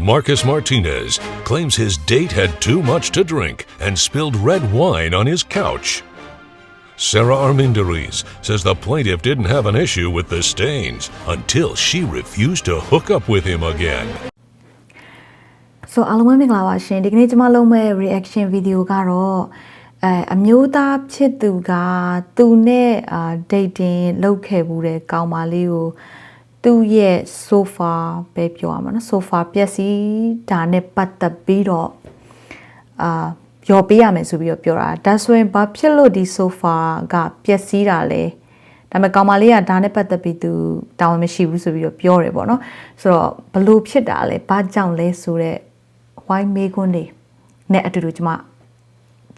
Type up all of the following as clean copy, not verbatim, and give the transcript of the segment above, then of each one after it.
Marcus Martinez, claims his date had too much to drink and spilled red wine on his couch. Sarah Armendariz says the plaintiff didn't have an issue with the stains until she refused to hook up with him again. So အားလုံးပဲမင်္ဂလာပါရှင်ဒီကနေ့ကျွန်မလုပ်မဲ့ reaction video ကတော့အမျိုးသားဖြစ်သူကသူနဲ့ dating လုပ်ခဲ့ဘူးတဲ့ကောင်မလေးကိုသူ့ရဲ့ sofa ပဲပြောရမှာနော် sofa ပျက်စီးတာနဲ့ပတ်သက်ပြီးတော့ရောပေးရမယ်ဆိုပြီးတော့ပြောတာဒါဆိုရင်ဘာဖြစ်လို့ဒီ sofa ကပျက်စီးတာလဲဒါပေမဲ့ကောင်မလေးကဒါနဲ့ပတ်သက်ပြီးသူတာဝန်မရှိဘူးဆိုပြီးတော့ပြောတယ်ပေါ့နော်ဆိုတော့ဘလို့ဖြစ်တာလဲဘာကြောင့်လဲဆိုတော့ why မေးခွန်းတွေနဲ့အတူတူကျွန်မ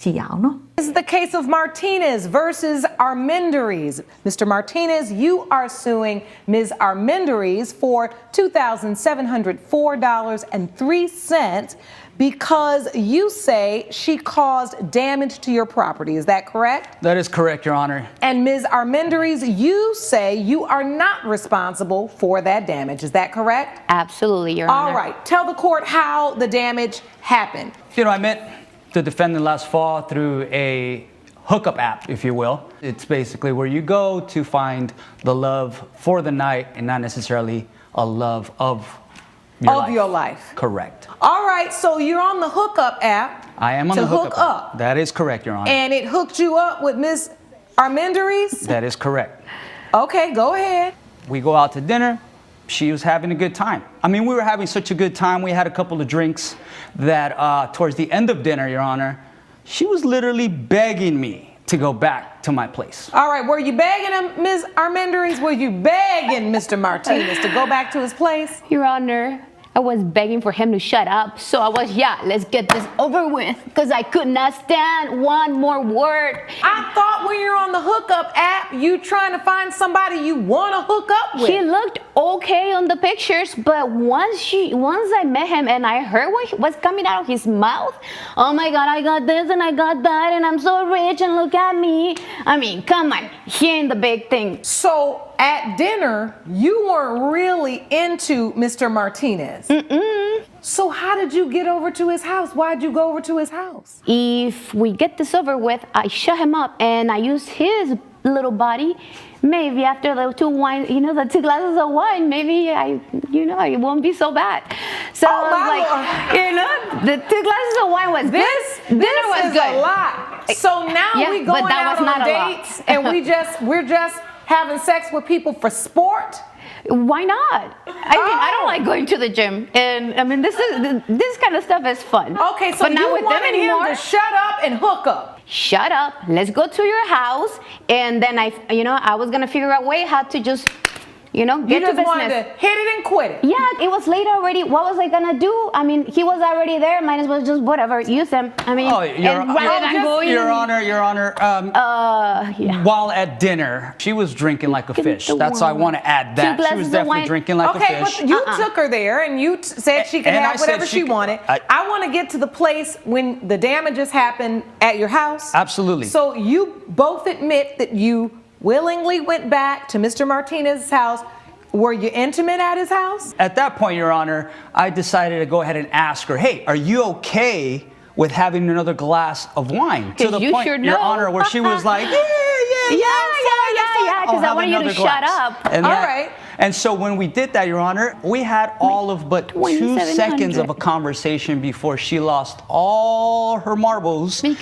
ကြည့်ရအောင်နော် This is the case of Martinez versus Armendariz. Mr. Martinez, you are suing Ms. Armendariz for $2,704.03 because you say she caused damage to your property. Is that correct? That is correct, Your Honor. And Ms. Armendariz, you say you are not responsible for that damage. Is that correct? Absolutely, Your Honor. All right. Tell the court how the damage happened. You know, I met the defendant last fall through a hookup app, if you will. It's basically where you go to find the love for the night and not necessarily a love of your life. Correct. All right, so you're on the hookup app. I am on the hookup app. That is correct, Your Honor. And it hooked you up with Ms. Armendariz? That is correct. Okay, go ahead. We go out to dinner. She was having a good time. I mean, we were having such a good time. We had a couple of drinks that towards the end of dinner, Your Honor, she was literally begging me to go back to my place. All right, were you begging him, Ms. Armendariz? Were you begging Mr. Martinez to go back to his place? Your Honor, I was begging for him to shut up. So I was, let's get this over with because I could not stand one more word. I thought when you're on the hookup app, you trying to find somebody you want to hook up with. He looked okay on the pictures, but once I met him and I heard what was coming out of his mouth, oh my God, I got this and I got that and I'm so rich and look at me. I mean, come on, he ain't the big thing. So at dinner, you weren't really into Mr. Martinez. So how did you get over to his house? Why'd you go over to his house? If we get this over with, I shut him up and I use his little body. Maybe after the two wine, the 2 glasses of wine, maybe it won't be so bad. So I was like, the 2 glasses of wine was this was is good. A lot. So now we going out on dates and we're just having sex with people for sport. Why not? I mean, I don't like going to the gym, and I mean, this kind of stuff is fun. Okay, so but not you with wanted them anymore. him to shut up and hook up. Shut up. Let's go to your house, and then I was gonna figure out a way how to just, get to business. You just wanted to hit it and quit it. Yeah, it was late already. What was I gonna do? I mean, he was already there. Might as well just whatever, use him. I mean, Your Honor. While at dinner, she was drinking like a fish. That's why I want to add that. She was definitely drinking like a fish. Okay, but you took her there and you said she could have whatever she wanted. I want to get to the place when the damages happened at your house. Absolutely. So you both admit that you willingly went back to Mr. Martinez's house. Were you intimate at his house? At that point, Your Honor, I decided to go ahead and ask her, hey, are you okay with having another glass of wine? To the point, Your Honor, where she was like, yeah, because I wanted you to shut up. All right. And so when we did that, Your Honor, we had all of but 2 seconds of a conversation before she lost all her marbles and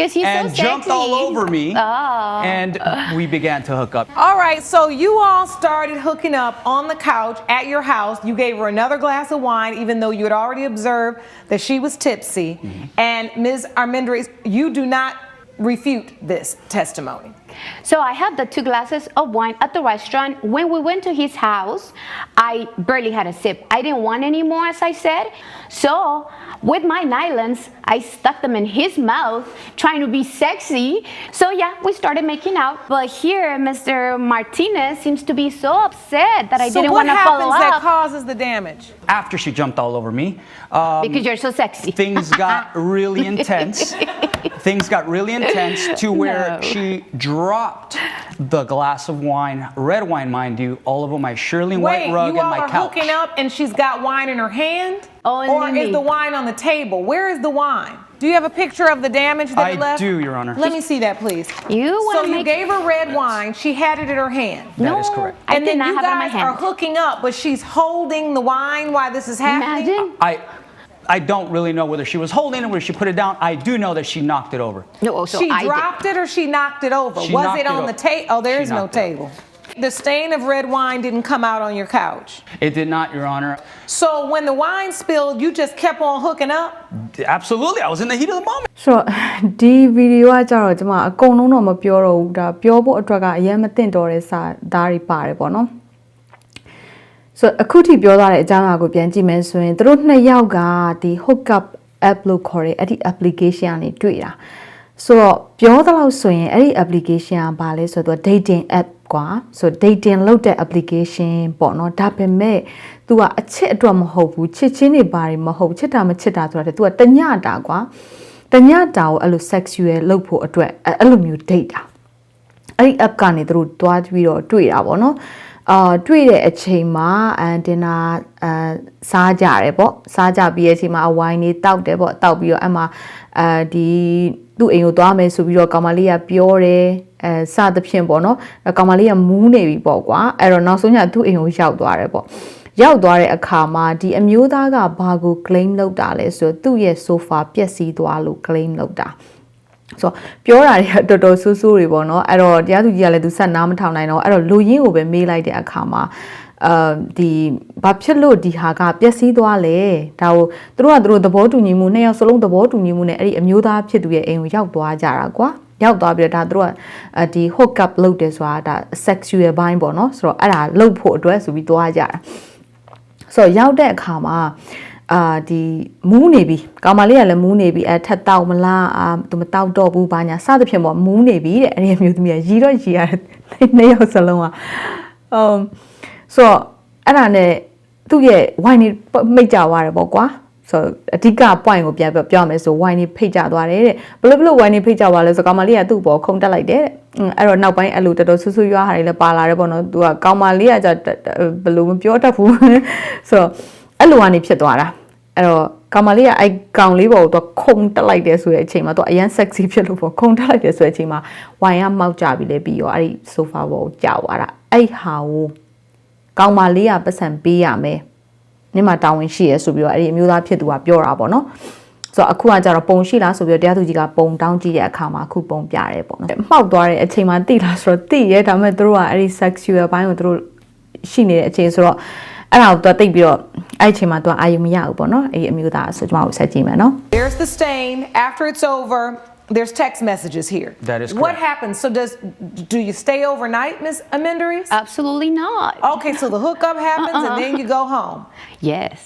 jumped all over me, and we began to hook up. All right, so you all started hooking up on the couch at your house. You gave her another glass of wine, even though you had already observed that she was tipsy. And Ms. Armendariz, you do not refute this testimony. So I had the 2 glasses of wine at the restaurant. When we went to his house, I barely had a sip. I didn't want any more, as I said. So with my nylons, I stuck them in his mouth, trying to be sexy. So we started making out. But here, Mr. Martinez seems to be so upset that I didn't want to follow up. So what happens that causes the damage? After she jumped all over me. Because you're so sexy. Things got really intense. Things got really intense to where she dropped the glass of wine, red wine, mind you, all over my Shirley white Wait, rug you and all my are couch. hooking up and she's got wine in her hand? Only or is me. the wine on the table? Where is the wine? Do you have a picture of the damage that it I left? do, Your Honor. Let me see that, please. You So wanna you make- gave her red wine. She had it in her hand. That is correct. I And did then not you have it in my guys are hand. hooking up, but she's holding the wine while this is happening. Imagine. I don't really know whether she was holding it, whether she put it down. I do know that she knocked it over. No, so She I did. dropped it or she knocked it over? She Was knocked it it on the over. table? Oh, there She is no knocked it over. table. The stain of red wine didn't come out on your couch. It did not, Your Honor. So when the wine spilled, you just kept on hooking up? Absolutely, I was in the heat of the moment. ဆိုတော့ဒီဗီဒီယိုကကြတော့ကျွန်မအကုန်လုံးတော့မပြောတော့ဘူးဒါပြောဖို့အတွက်ကအရင်မသိတော့တဲ့စာသားတွေပါတယ်ပေါ့နော်ဆိုတော့အခုထိပြောသွားတဲ့အကြောင်းအရာကိုပြန်ကြည့်မယ်ဆိုရင်သူတို့နှစ်ယောက်ကဒီ hookup app လို့ခေါ်တဲ့အဲ့ဒီ application ကနေတွေ့တာဆိုတော့ပြောသလောက်ဆိုရင်အဲ့ဒီ application ကဘာလဲဆိုတော့ dating app ကွာဆို dating လုပ်တဲ့ application ပေါ့နော်ဒါပေမဲ့ तू ကအချစ်အတွက်မဟုတ်ဘူးချစ်ချင်းတွေဘာတွေမဟုတ်ချစ်တာမချစ်တာဆိုတာ तू ကတညတာကွာတညတာကိုအဲ့လို sexual လုပ်ဖို့အတွက်အဲ့လိုမျိုး date တာအဲ့ဒီ app ကနေသူတို့တွားပြီးတော့တွေ့တာပေါ့နော်တွေ့တဲ့အချိန်မှာတင်နာစားကြတယ်ပေါ့စားကြပြီးတဲ့အချိန်မှာဝိုင်းနေတောက်တယ်ပေါ့တောက်ပြီးတော့အမှဒီသူ့အိမ်ကိုသွားမယ်ဆိုပြီးတော့ကောင်မလေးကပြောတယ်စသဖြင့်ပေါ့နော်ကောင်မလေးကမူးနေပြီပေါ့ကွာအဲ့တော့နောက်ဆုံးညသူ့အိမ်ကိုရောက်သွားတယ်ပေါ့ရောက်သွားတဲ့အခါမှာဒီအမျိုးသားကဘာကို claim လုပ်တာလဲဆိုတော့သူ့ရဲ့ sofa ပျက်စီးသွားလို့ claim လုပ်တာဆိုပြောတာတွေကတော်တော်ဆိုးဆိုးတွေပေါ့နော်အဲ့တော့တရားသူကြီးကလည်းသူဆက်နားမထောင်နိုင်တော့အဲ့တော့လူရင်းကိုပဲမေးလိုက်တဲ့အခါမှာဒီဘာဖြစ်လို့ဒီဟာကပျက်စီးသွားလဲဒါကိုသူတို့သဘောတူညီမှုနှစ်ယောက်စလုံးသဘောတူညီမှုနဲ့အဲ့ဒီအမျိုးသားဖြစ်သူရဲ့အိမ်ကိုရောက်သွားကြတာကွာရောက်သွားပြီးတော့ဒါသူတို့ကဒီ hook up လုပ်တယ်ဆိုတာဒါ sexual ဘိုင်းပေါ့နော်ဆိုတော့အဲ့ဒါလုပ်ဖို့အတွက်ဆိုပြီးသွားကြတာဆိုတော့ရောက်တဲ့အခါမှာဒီမူးနေပြီကောင်မလေးကလည်းမူးနေပြီထက်တောက်မလားသူမတောက်တော့ဘူးဘာညာစသဖြင့်ပေါ့မူးနေပြီတဲ့အဲ့ဒီအမျိုးသမီးကရီတော့ရီရတယ်နှစ်ယောက်စလုံးကဆိုတော့အဲ့ဒါနဲ့သူ့ရဲ့ wine မိတ်ကြသွားတယ်ပေါ့ကွာဆိုအဓိက point ကိုပြန်ပြောမယ်ဆို wine ဖိတ်ကြသွားတယ်တဲ့ဘလို့ wine ဖိတ်ကြသွားလဲဆိုကောင်မလေးကသူ့ပေါ်ခုန်တက်လိုက်တယ်တဲ့အဲ့တော့နောက်ပိုင်းအဲ့လိုတော်တော်ဆူဆူရွားဟာတွေလည်းပါလာတယ်ပေါ့နော်သူကကောင်မလေးကကြဘလို့မပြောတတ်ဘူးဆိုတော့အဲ့လိုကနေဖြစ်သွားတာအဲ့တော့ကောင်မလေးကအဲ့ကောင်လေးပေါ်ကိုသူခုန်တက်လိုက်တယ်ဆိုတဲ့အချိန်မှာသူအရန် sexy ဖြစ်လို့ပေါ့ခုန်တက်လိုက်တယ်ဆိုတဲ့အချိန်မှာ wine ကမောက်ကြပြီလေပြီးရောအဲ့ဒီ sofa ပေါ်ကိုကြာသွားတာအဲ့ဟာကိုကောင်မလေးကပတ်စံပေးရမယ်နေ့မှာတာဝန်ရှိရဲဆိုပြီးတော့အဲ့ဒီအမျိုးသားဖြစ်သူကပြောတာပေါ့နော်ဆိုတော့အခုကကြတော့ပုံရှိလားဆိုပြီးတော့တရားသူကြီးကပုံတောင်းကြည့်တဲ့အခါမှာအခုပုံပြရဲပေါ့နော်မှောက်သွားတဲ့အချိန်မှာတိလားဆိုတော့တိရဲဒါပေမဲ့သူတို့ကအဲ့ဒီ sexual ဘိုင်းကိုသူတို့ရှိနေတဲ့အချိန်ဆိုတော့အဲ့ဒါကိုသူတိတ်ပြီးတော့အဲ့အချိန်မှာသူအာရုံမရဘူးပေါ့နော်အဲ့ဒီအမျိုးသားဆိုကျွန်တော်ဆက်ကြည့်မယ်နော် There's the stain. After it's over, there's text messages here. That is What correct. happens? So do you stay overnight, Ms. Amenderies? Absolutely not. Okay, so the hookup happens and then you go home. Yes.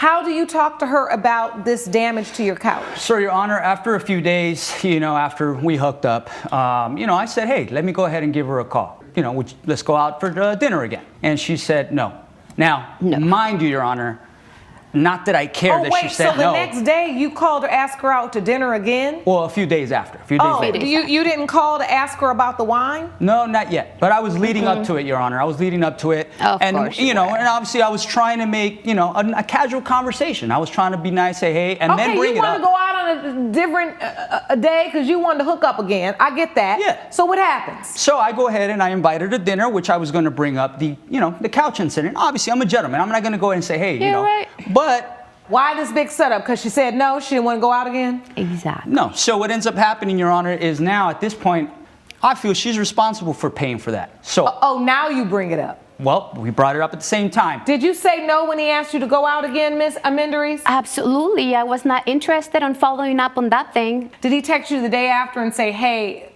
How do you talk to her about this damage to your couch? So, Your Honor, after a few days, after we hooked up, I said, hey, let me go ahead and give her a call. Let's go out for dinner again. And she said no. Now, mind you, Your Honor, not that I care Oh, that she wait, said so the no. next day you called to ask her out to dinner again? Well, a few days after. A few days Oh, later. you didn't call to ask her about the wine? No, not yet. But I was leading up to it, Your Honor. I was leading up to it. Of And, course you were. and obviously I was trying to make, a casual conversation. I was trying to be nice, say, hey, and Okay, then bring you it wanted up. to go out on a different a day because you wanted to hook up again. I get that. Yeah. So what happens? So I go ahead and I invite her to dinner, which I was going to bring up the couch incident. Obviously, I'm a gentleman. I'm not going to go ahead and say, hey, You're right. But Why this big setup? Because she said no, she didn't want to go out again? Exactly. no. So what ends up happening, Your Honor, is now at this point, I feel she's responsible for paying for that. So, Oh, now you bring it up. well, we brought it up at the same time. Did you say no when he asked you to go out again, Miss Amenderies? Absolutely. I was not interested on following up on that thing. Did he text you the day after and say, hey,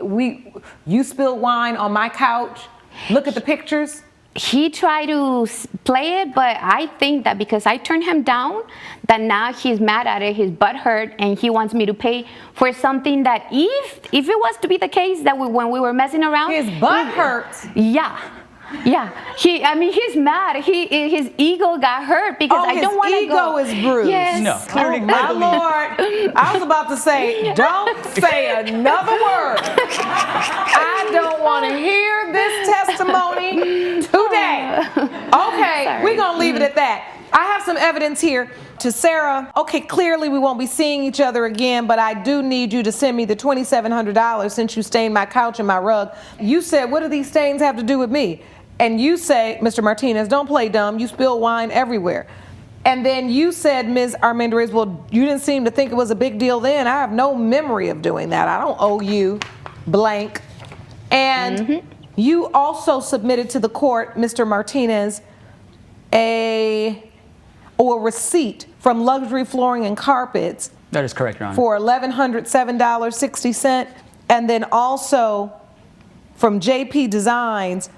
you spilled wine on my couch? Look at the pictures? He tried to play it, but I think that because I turned him down, that now he's mad at it, his butt hurt, and he wants me to pay for something that if it was to be the case that when we were messing around, His butt hurts. yeah. Yeah, he's mad. His ego got hurt because I don't want to go. His ego is bruised. Yes. No, clearly Oh my Lord! I was about to say, don't say another word. I don't want to hear this testimony today. Okay, we're gonna leave it at that. I have some evidence here to Sarah. Okay, clearly we won't be seeing each other again, but I do need you to send me the $2,700 since you stained my couch and my rug. You said, what do these stains have to do with me? And you say, Mr. Martinez, don't play dumb. You spill wine everywhere. And then you said, Ms. Armendariz, well, you didn't seem to think it was a big deal then. I have no memory of doing that. I don't owe you blank. And you also submitted to the court, Mr. Martinez, a receipt from Luxury Flooring and Carpets. That is correct, Your Honor. For $1,107.60. And then also from JP Designs.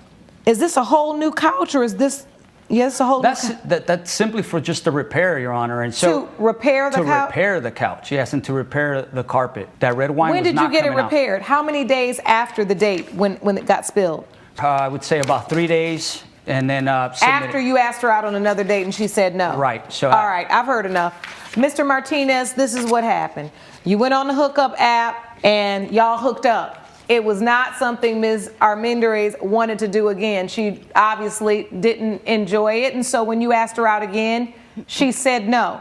Is this a whole new couch or is this, yes, a whole new couch? That's simply for just the repair, Your Honor. And so To repair the couch? To repair the couch, yes, and to repair the carpet. That red wine When was did you not get it coming out. repaired? How many days after the date when it got spilled? I would say about 3 days, and then After you asked her out on another date and she said no. Right, so all right, I've heard enough. Mr. Martinez, this is what happened. You went on the hookup app and y'all hooked up. It was not something Ms. Armendariz wanted to do again. She obviously didn't enjoy it, and so when you asked her out again, she said no.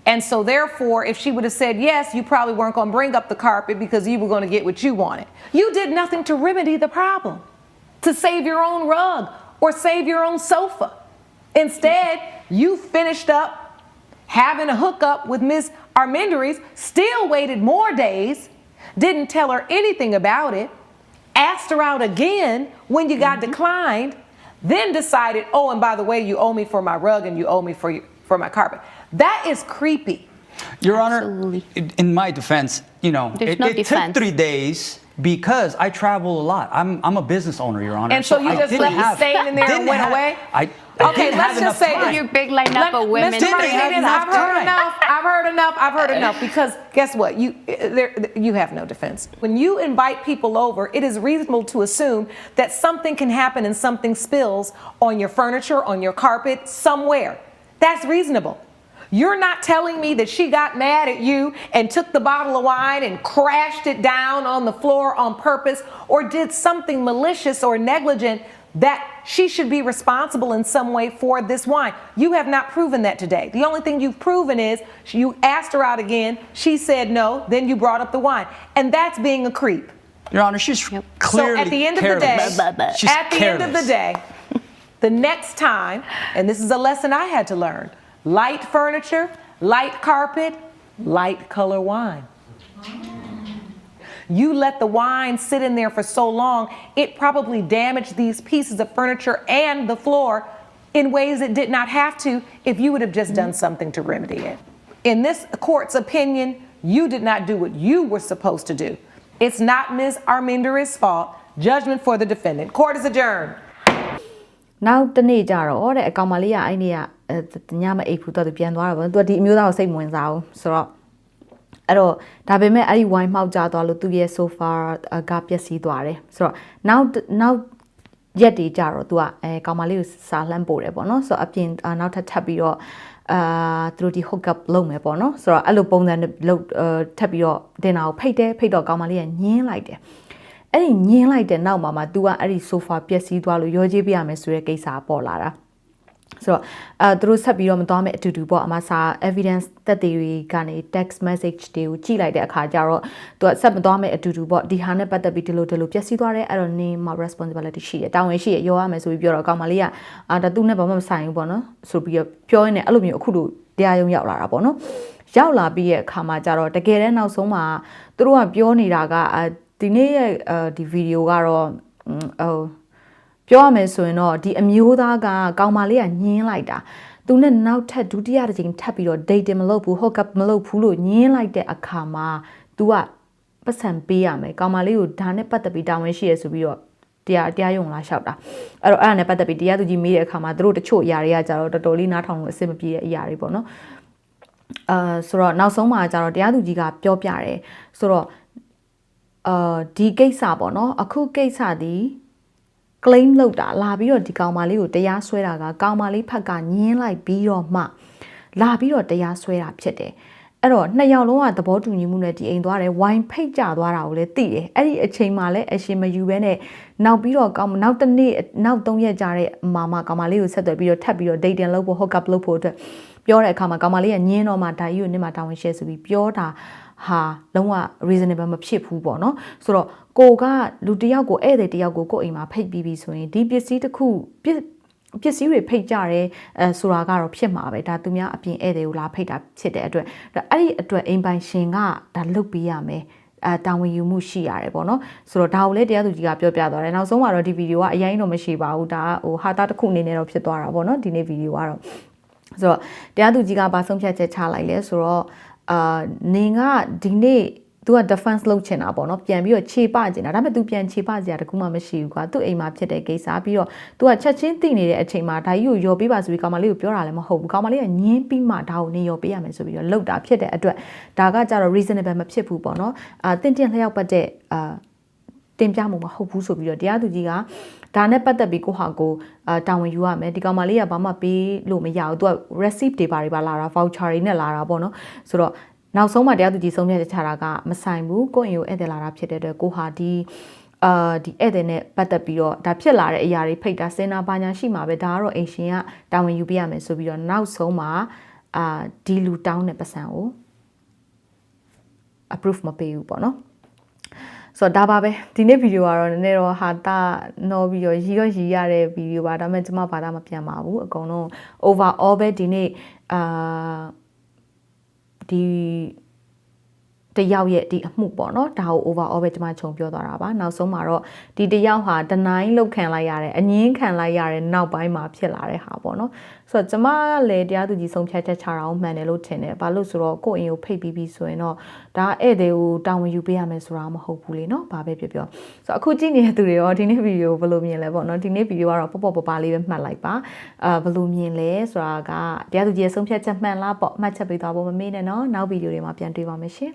And so therefore, if she would have said yes, you probably weren't going to bring up the carpet because you were going to get what you wanted. You did nothing to remedy the problem, to save your own rug or save your own sofa. Instead, you finished up having a hookup with Ms. Armendariz, still waited more days, didn't tell her anything about it, asked her out again when you got declined, then decided, oh, and by the way, you owe me for my rug and you owe me for my carpet. That is creepy. Your Honor, Absolutely. in my defense, There's it no took defense. 3 days because I travel a lot. I'm a business owner, Your Honor. And so you I just didn't let me have- stay in there and didn't went have- away? Okay, let's just say that Your big lineup of women. Mr. Didn't have Martinez, enough I've heard time. enough. I've heard enough. Because guess what? You have no defense. When you invite people over, it is reasonable to assume that something can happen and something spills on your furniture, on your carpet, somewhere. That's reasonable. You're not telling me that she got mad at you and took the bottle of wine and crashed it down on the floor on purpose or did something malicious or negligent that she should be responsible in some way for this wine. You have not proven that today. The only thing you've proven is you asked her out again, she said no, then you brought up the wine. And that's being a creep. Your Honor, she's clearly So at the end of the careless. day, She's end of the careless. day, the next time, and this is a lesson I had to learn, light furniture, light carpet, light color wine. You let the wine sit in there for so long, it probably damaged these pieces of furniture and the floor in ways it did not have to if you would have just done something to remedy it. In this court's opinion, you did not do what you were supposed to do. It's not Ms. Armendariz's fault. Judgment for the defendant. Court is adjourned. Now တနေ့ကြတော့တဲ့အကောင်မလေးကအဲ့နေ့ကညမအိပ်ဘူးတော့သူပြန်သွားတာပေါ့သူကဒီအမျိုးသားကိုစိတ်ဝင်စားအောင်ဆိုတော့အဲ့တော့ဒါပေမဲ့အဲ့ဒီဝိုင်းမှောက်ကြသွားလို့သူရဲ့ sofa ကပျက်စီးသွားတယ်ဆိုတော့နောက်ရက်တွေကြတော့သူကကောင်မလေးကိုစာလှမ်းပို့တယ်ပေါ့နော်ဆိုတော့အပြင်နောက်ထပ်ပြီးတော့သူတို့ဒီ hook up လုပ်မယ်ပေါ့နော်ဆိုတော့အဲ့လိုပုံစံလုပ်ထပ်ပြီးတော့တင်တာကိုဖိတ်တော့ကောင်မလေးကညင်းလိုက်တယ်အဲ့ဒီညင်းလိုက်တဲ့နောက်မှာ तू ကအဲ့ဒီ sofa ပျက်စီးသွားလို့ရောကြေးပြရမယ်ဆိုတဲ့ကိစ္စပေါ်လာတာဆိုတော့သူတို့ဆက်ပြီးတော့မသွားမယ်အတူတူပေါ့အမစာ evidence သက်သေတွေကနေ text message တွေကိုကြည့်လိုက်တဲ့အခါကျတော့သူကဆက်မသွားမယ်အတူတူပေါ့ဒီဟာနဲ့ပတ်သက်ပြီးဒီလိုပျက်စီးသွားတယ်အဲ့တော့နင်းမှာ responsibility ရှိတယ်တာဝန်ရှိရရောရမယ်ဆိုပြီးပြောတော့အကောင်မလေးကဒါသူနဲ့ဘာမှမဆိုင်ဘူးပေါ့နော်ဆိုပြီးပြောရင်းနဲ့အဲ့လိုမျိုးအခုလိုတရားရုံးရောက်လာတာပေါ့နော်ရောက်လာပြီးရဲ့အခါမှာကျတော့တကယ်တမ်းနောက်ဆုံးမှာသူတို့ကပြောနေတာကဒီနေ့ရဲ့ဒီဗီဒီယိုကတော့ပြောရမယ်ဆိုရင်တော့ဒီအမျိုးသားကကောင်မလေးကညင်းလိုက်တာသူနဲ့နောက်ထပ်ဒုတိယတစ်ချိန်ထပ်ပြီးတော့ date မလုပ်ဘူး hook up မလုပ်ဘူးလို့ညင်းလိုက်တဲ့အခါမှာ तू ကပတ်စံပေးရမယ်ကောင်မလေးကိုဒါနဲ့ပတ်သက်ပြီးတာဝန်ရှိရဆိုပြီးတော့တရားရုံလာလျှောက်တာအဲ့ဒါနဲ့ပတ်သက်ပြီးတရားသူကြီးမေးတဲ့အခါမှာသူတို့တချို့အရာတွေကကြတော့တော်တော်လေးနားထောင်လို့အဆင်မပြေတဲ့အရာတွေပေါ့နော်ဆိုတော့နောက်ဆုံးမှာကြတော့တရားသူကြီးကပြောပြတယ်ဆိုတော့ဒီကိစ္စပေါ့နော်အခုကိစ္စဒီ claim လုပ်တာလာပြီးတော့ဒီကောင်မလေးကိုတရားစွဲတာကကောင်မလေးဖက်ကညင်းလိုက်ပြီးတော့မှလာပြီးတော့တရားစွဲတာဖြစ်တယ်အဲ့တော့နှစ်ယောက်လုံးကသဘောတူညီမှုနဲ့ဒီအိမ်သွားတယ်ဝိုင်းဖိတ်ကြသွားတာကိုလည်းသိတယ်အဲ့ဒီအချိန်မှာလည်းအရှင်မယူဘဲနဲ့နောက်ပြီးတော့နောက်တစ်နေ့နောက်3ရက်ကြာတဲ့ကောင်မလေးကိုဆက်သွယ်ပြီးတော့ထပ်ပြီးတော့ dating လုပ်ဖို့ hook up လုပ်ဖို့အတွက်ပြောတဲ့အခါမှာကောင်မလေးကညင်းတော့မှဒါကြီးကိုနင့်မှာတာဝန်ရှယ်ဆိုပြီးပြောတာဟာလုံးဝ reasonable မဖြစ်ဘူးပေါ့နော်ဆိုတော့ကိုကလူတယောက်ကိုဧည့်သည်တယောက်ကိုကိုယ့်အိမ်မှာဖိတ်ပြီးပြီဆိုရင်ဒီပစ္စည်းတစ်ခုပစ္စည်းတွေဖိတ်ကြတယ်ဆိုတာကတော့ဖြစ်မှာပဲဒါသူများအပြင်ဧည့်သည်ကိုလာဖိတ်တာဖြစ်တဲ့အတွက်အဲ့ဒီအတွက်အိမ်ပိုင်ရှင်ကဒါလုပ်ပေးရမယ်တာဝန်ယူမှုရှိရတယ်ပေါ့နော်ဆိုတော့ဒါကိုလည်းတရားသူကြီးကပြောပြသွားတယ်နောက်ဆုံးမှာတော့ဒီဗီဒီယိုကအရင်တော့မရှိပါဘူးဒါဟိုဟာတာတစ်ခုအနေနဲ့တော့ဖြစ်သွားတာပေါ့နော်ဒီနေ့ဗီဒီယိုကတော့ဆိုတော့တရားသူကြီးကဘာဆုံးဖြတ်ချက်ချလိုက်လဲဆိုတော့နင်ကဒီနေ့သူက defense လုပ်ချင်တာပေါ့နော်ပြန်ပြီးတော့ခြေပချင်တာဒါပေမဲ့ तू ပြန်ခြေပစရာတခုမှမရှိဘူးကွာသူ့အိမ်မှာဖြစ်တဲ့ကိစ္စပြီးတော့ तू ကချက်ချင်းသိနေတဲ့အချိန်မှာဒါကြီးကိုယော်ပေးပါဆိုပြီးကောင်မလေးကိုပြောတာလည်းမဟုတ်ဘူးကောင်မလေးကညင်းပြီးမှဒါကိုနေယော်ပေးရမယ်ဆိုပြီးတော့လောက်တာဖြစ်တဲ့အတွက်ဒါကကြတော့ reasonable မဖြစ်ဘူးပေါ့နော်တင့်လျောက်ပတ်တဲ့တင်ပြမှုမဟုတ်ဘူးဆိုပြီးတော့တရားသူကြီးကဒါနဲ့ပတ်သက်ပြီးကိုဟာကိုတာဝန်ယူရမယ်ဒီကောင်မလေးကဘာမှပေးလို့မရဘူး तू က receipt တွေပါလာတာ voucher တွေနဲ့လာတာပေါ့နော်ဆိုတော့နောက်ဆုံးမှတရားသူကြီးဆုံးဖြတ်ချက်ချတာကမဆိုင်ဘူးကိုယ့်အိမ်ကိုဧည့်သည်လာတာဖြစ်တဲ့အတွက်ကိုဟာဒီဧည့်သည်နဲ့ပတ်သက်ပြီးတော့ဒါဖြစ်လာတဲ့အရာတွေဖိတ်တာစင်နာပါညာရှိမှာပဲဒါကတော့အိမ်ရှင်ကတာဝန်ယူပြရမယ်ဆိုပြီးတော့နောက်ဆုံးမှာဒီလူတောင်းတဲ့ပတ်စံကို approve မပေးဘူးပေါ့နော်ဆိုတော့ဒါပါပဲဒီနေ့ဗီဒီယိုကတော့နည်းနည်းတော့ဟာတာနော်ပြီးတော့ရီရတဲ့ဗီဒီယိုပါဒါပေမဲ့ကျွန်မဘာသာမပြန်ပါဘူးအကုန်လုံး overall ပဲဒီနေ့ဒီတယောက်ရဲ့ဒီအမှုပေါ့နော်ဒါကို overall ပဲကျွန်မခြုံပြောသွားတာပါနောက်ဆုံးမှာတော့ဒီတယောက်ဟာ deny လောက်ခံလိုက်ရတယ်အငင်းခံလိုက်ရတဲ့နောက်ပိုင်းမှာဖြစ်လာတဲ့ဟာပေါ့နော်ဆိုတော့ကျွန်မလည်းတရားသူကြီးဆုံးဖြတ်ချက်ချတာကိုမှန်တယ်လို့ထင်တယ်ဘာလို့ဆိုတော့ကိုယ့်အိမ်ကိုဖိတ်ပြီးဆိုရင်တော့ဒါဧည့်သည်ကိုတာဝန်ယူပေးရမယ်ဆိုတာမဟုတ်ဘူးလေနော်ဘာပဲပြောဆိုတော့အခုကြည့်နေတဲ့သူတွေရောဒီနေ့ဗီဒီယိုဘယ်လိုမြင်လဲပေါ့နော်ဒီနေ့ဗီဒီယိုကတော့ပေါ့ပလေးပဲမှတ်လိုက်ပါဘယ်လိုမြင်လဲဆိုတာကတရားသူကြီးရဲ့ဆုံးဖြတ်ချက်မှန်လားပေါ့မှတ်ချက်ပေးသွားဖို့မမေ့နဲ့နော်နောက်ဗီဒီယိုတွေမှာပြန်တွေ့ပါမယ်ရှင်